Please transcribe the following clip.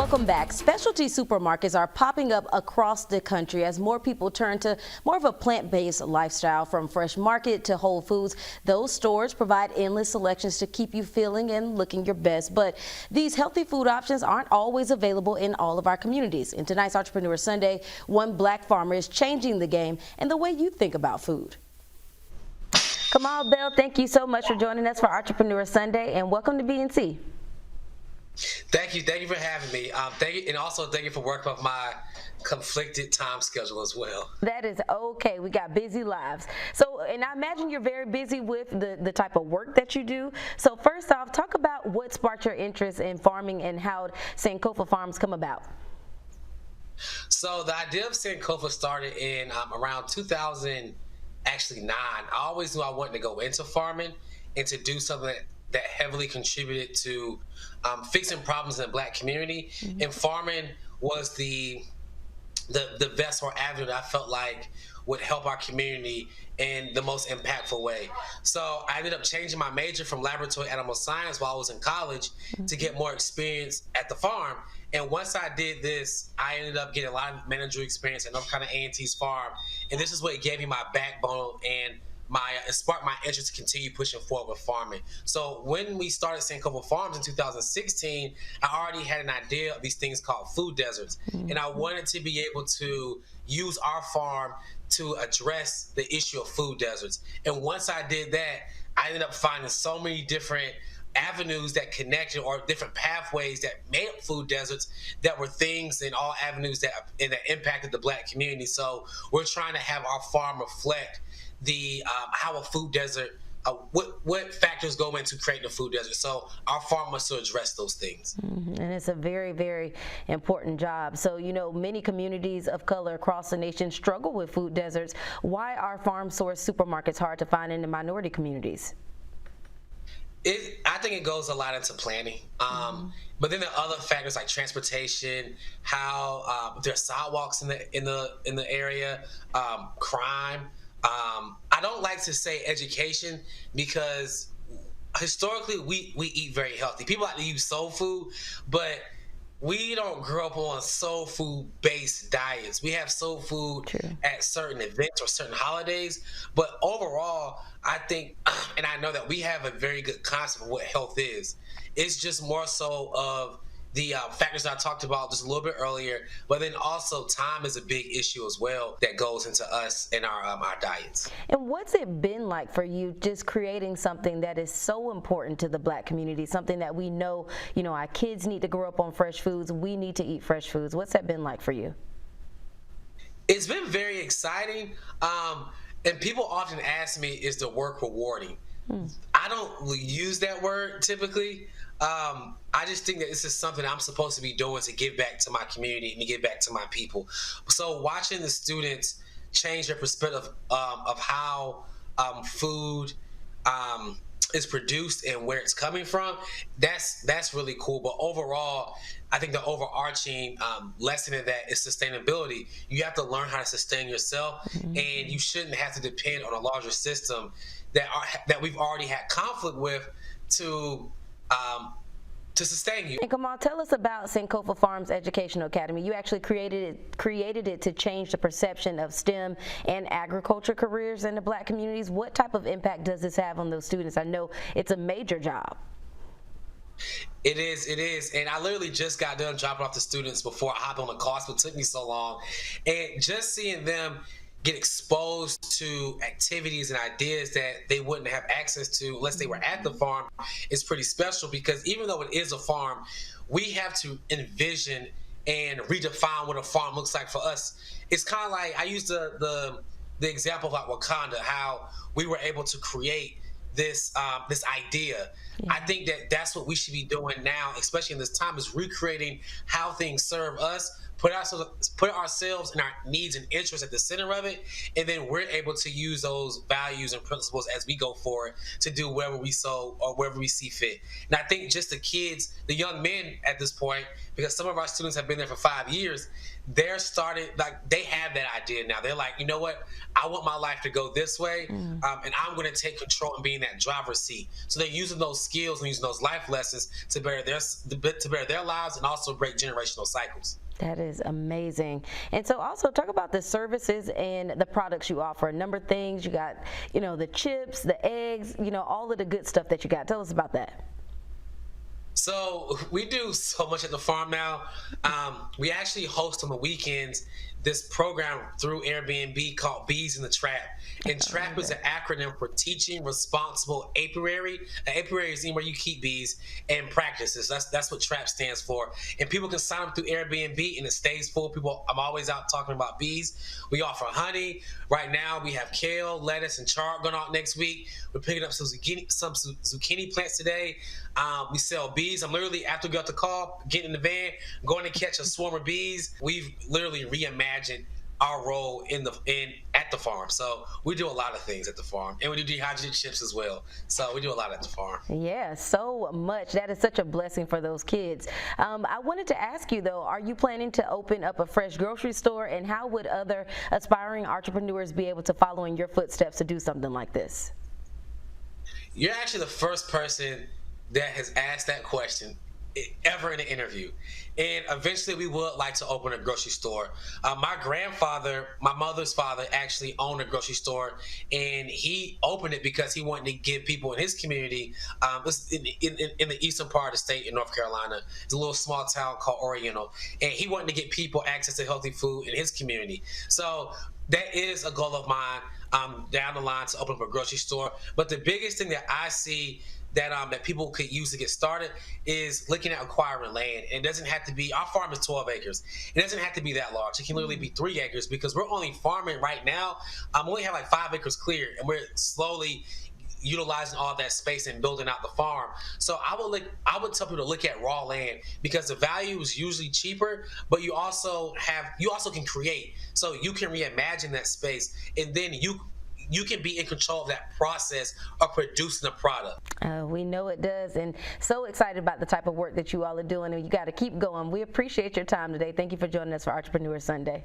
Welcome back. Specialty supermarkets are popping up across the country as more people turn to more of a plant-based lifestyle. From Fresh Market to Whole Foods, those stores provide endless selections to keep you feeling and looking your best. But these healthy food options aren't always available in all of our communities. In tonight's Entrepreneur Sunday, one black farmer is changing the game and the way you think about food. Kamal Bell, thank you so much for joining us for Entrepreneur Sunday, and welcome to BNC. Thank you for having me. Thank you, and also thank you for working with my conflicted time schedule as well. That is okay. We got busy lives. So, and I imagine you're very busy with the type of work that you do. So first off, talk about what sparked your interest in farming and how Sankofa Farms come about. So the idea of Sankofa started in around 2009. I always knew I wanted to go into farming and to do something that heavily contributed to fixing problems in the black community. Mm-hmm. And farming was the best or avenue that I felt like would help our community in the most impactful way. So I ended up changing my major from laboratory animal science while I was in college to get more experience at the farm. And once I did this, I ended up getting a lot of managerial experience at North Carolina A&T's farm. And this is what gave me my backbone and it sparked my interest to continue pushing forward with farming. So when we started Sankofa Farms in 2016, I already had an idea of these things called food deserts. Mm-hmm. And I wanted to be able to use our farm to address the issue of food deserts. And once I did that, I ended up finding so many different avenues that connected, or different pathways that made up food deserts, that were things in all avenues that impacted the black community. So we're trying to have our farm reflect the how a food desert, what factors go into creating a food desert. So our farm must address those things. Mm-hmm. And it's a very, very important job. So, you know, many communities of color across the nation struggle with food deserts. Why are farm source supermarkets hard to find in the minority communities? I think it goes a lot into planning. But then there are other factors like transportation, how there's sidewalks in the area, crime. I don't like to say education, because historically we eat very healthy. People like to use soul food, but we don't grow up on soul food based diets. We have soul food at certain events or certain holidays, but overall, I think, and I know that we have a very good concept of what health is. It's just more so of the factors that I talked about just a little bit earlier, but then also time is a big issue as well that goes into us and our diets. And what's it been like for you just creating something that is so important to the black community, something that we know, you know, our kids need to grow up on fresh foods, we need to eat fresh foods. What's that been like for you? It's been very exciting. And people often ask me, is the work rewarding? I don't use that word typically. I just think that this is something I'm supposed to be doing to give back to my community and to give back to my people. So watching the students change their perspective of how food is produced and where it's coming from, that's really cool. But overall, I think the overarching lesson in that is sustainability. You have to learn how to sustain yourself, and you shouldn't have to depend on a larger system that we've already had conflict with to sustain you. And Kamal, tell us about Sankofa Farms Educational Academy. You actually created it to change the perception of STEM and agriculture careers in the black communities. What type of impact does this have on those students? I know it's a major job. It is. And I literally just got done dropping off the students before I hopped on the call, but it took me so long. And just seeing them get exposed to activities and ideas that they wouldn't have access to unless they were at the farm is pretty special, because even though it is a farm, we have to envision and redefine what a farm looks like for us. It's kind of like, I use the example of like Wakanda, how we were able to create this idea. Yeah. I think that's what we should be doing now, especially in this time, is recreating how things serve us, put ourselves and our needs and interests at the center of it, and then we're able to use those values and principles as we go forward to do wherever we so or wherever we see fit. And I think just the kids, the young men at this point, because some of our students have been there for 5 years, they're started, like, they have that idea now. They're like, you know what, I want my life to go this way, and I'm going to take control and be in that driver's seat. So they're using those skills and using those life lessons to better their lives and also break generational cycles. That is amazing. And so also talk about the services and the products you offer. A number of things. You got, the chips, the eggs, all of the good stuff that you got. Tell us about that. So we do so much at the farm now. We actually host on the weekends this program through Airbnb called Bees in the Trap. And TRAP is an acronym for Teaching Responsible Apiary. An apiary is anywhere you keep bees, and practices. That's what TRAP stands for. And people can sign up through Airbnb, and it stays full. I'm always out talking about bees. We offer honey. Right now, we have kale, lettuce, and chard going out next week. We're picking up some zucchini plants today. We sell bees. I'm literally, after we got the call, getting in the van, going to catch a swarm of bees. We've literally reimagined our role at the farm. So we do a lot of things at the farm, and we do dehydrated chips as well. So we do a lot at the farm. Yeah, so much. That is such a blessing for those kids. I wanted to ask you though, are you planning to open up a fresh grocery store, and how would other aspiring entrepreneurs be able to follow in your footsteps to do something like this? You're actually the first person that has asked that question ever in an interview. And eventually we would like to open a grocery store. My grandfather, my mother's father, actually owned a grocery store, and he opened it because he wanted to give people in his community, in the eastern part of the state in North Carolina, it's a little small town called Oriental, and he wanted to get people access to healthy food in his community. So that is a goal of mine down the line, to open up a grocery store. But the biggest thing that I see that people could use to get started is looking at acquiring land. And it doesn't have to be, our farm is 12 acres. It doesn't have to be that large. It can literally be 3 acres, because we're only farming right now. We only have like 5 acres cleared, and we're slowly utilizing all that space and building out the farm. So I would tell people to look at raw land, because the value is usually cheaper, but you also can create. So you can reimagine that space, and then you can be in control of that process of producing a product. We know it does, and so excited about the type of work that you all are doing, and you got to keep going. We appreciate your time today. Thank you for joining us for Entrepreneur Sunday.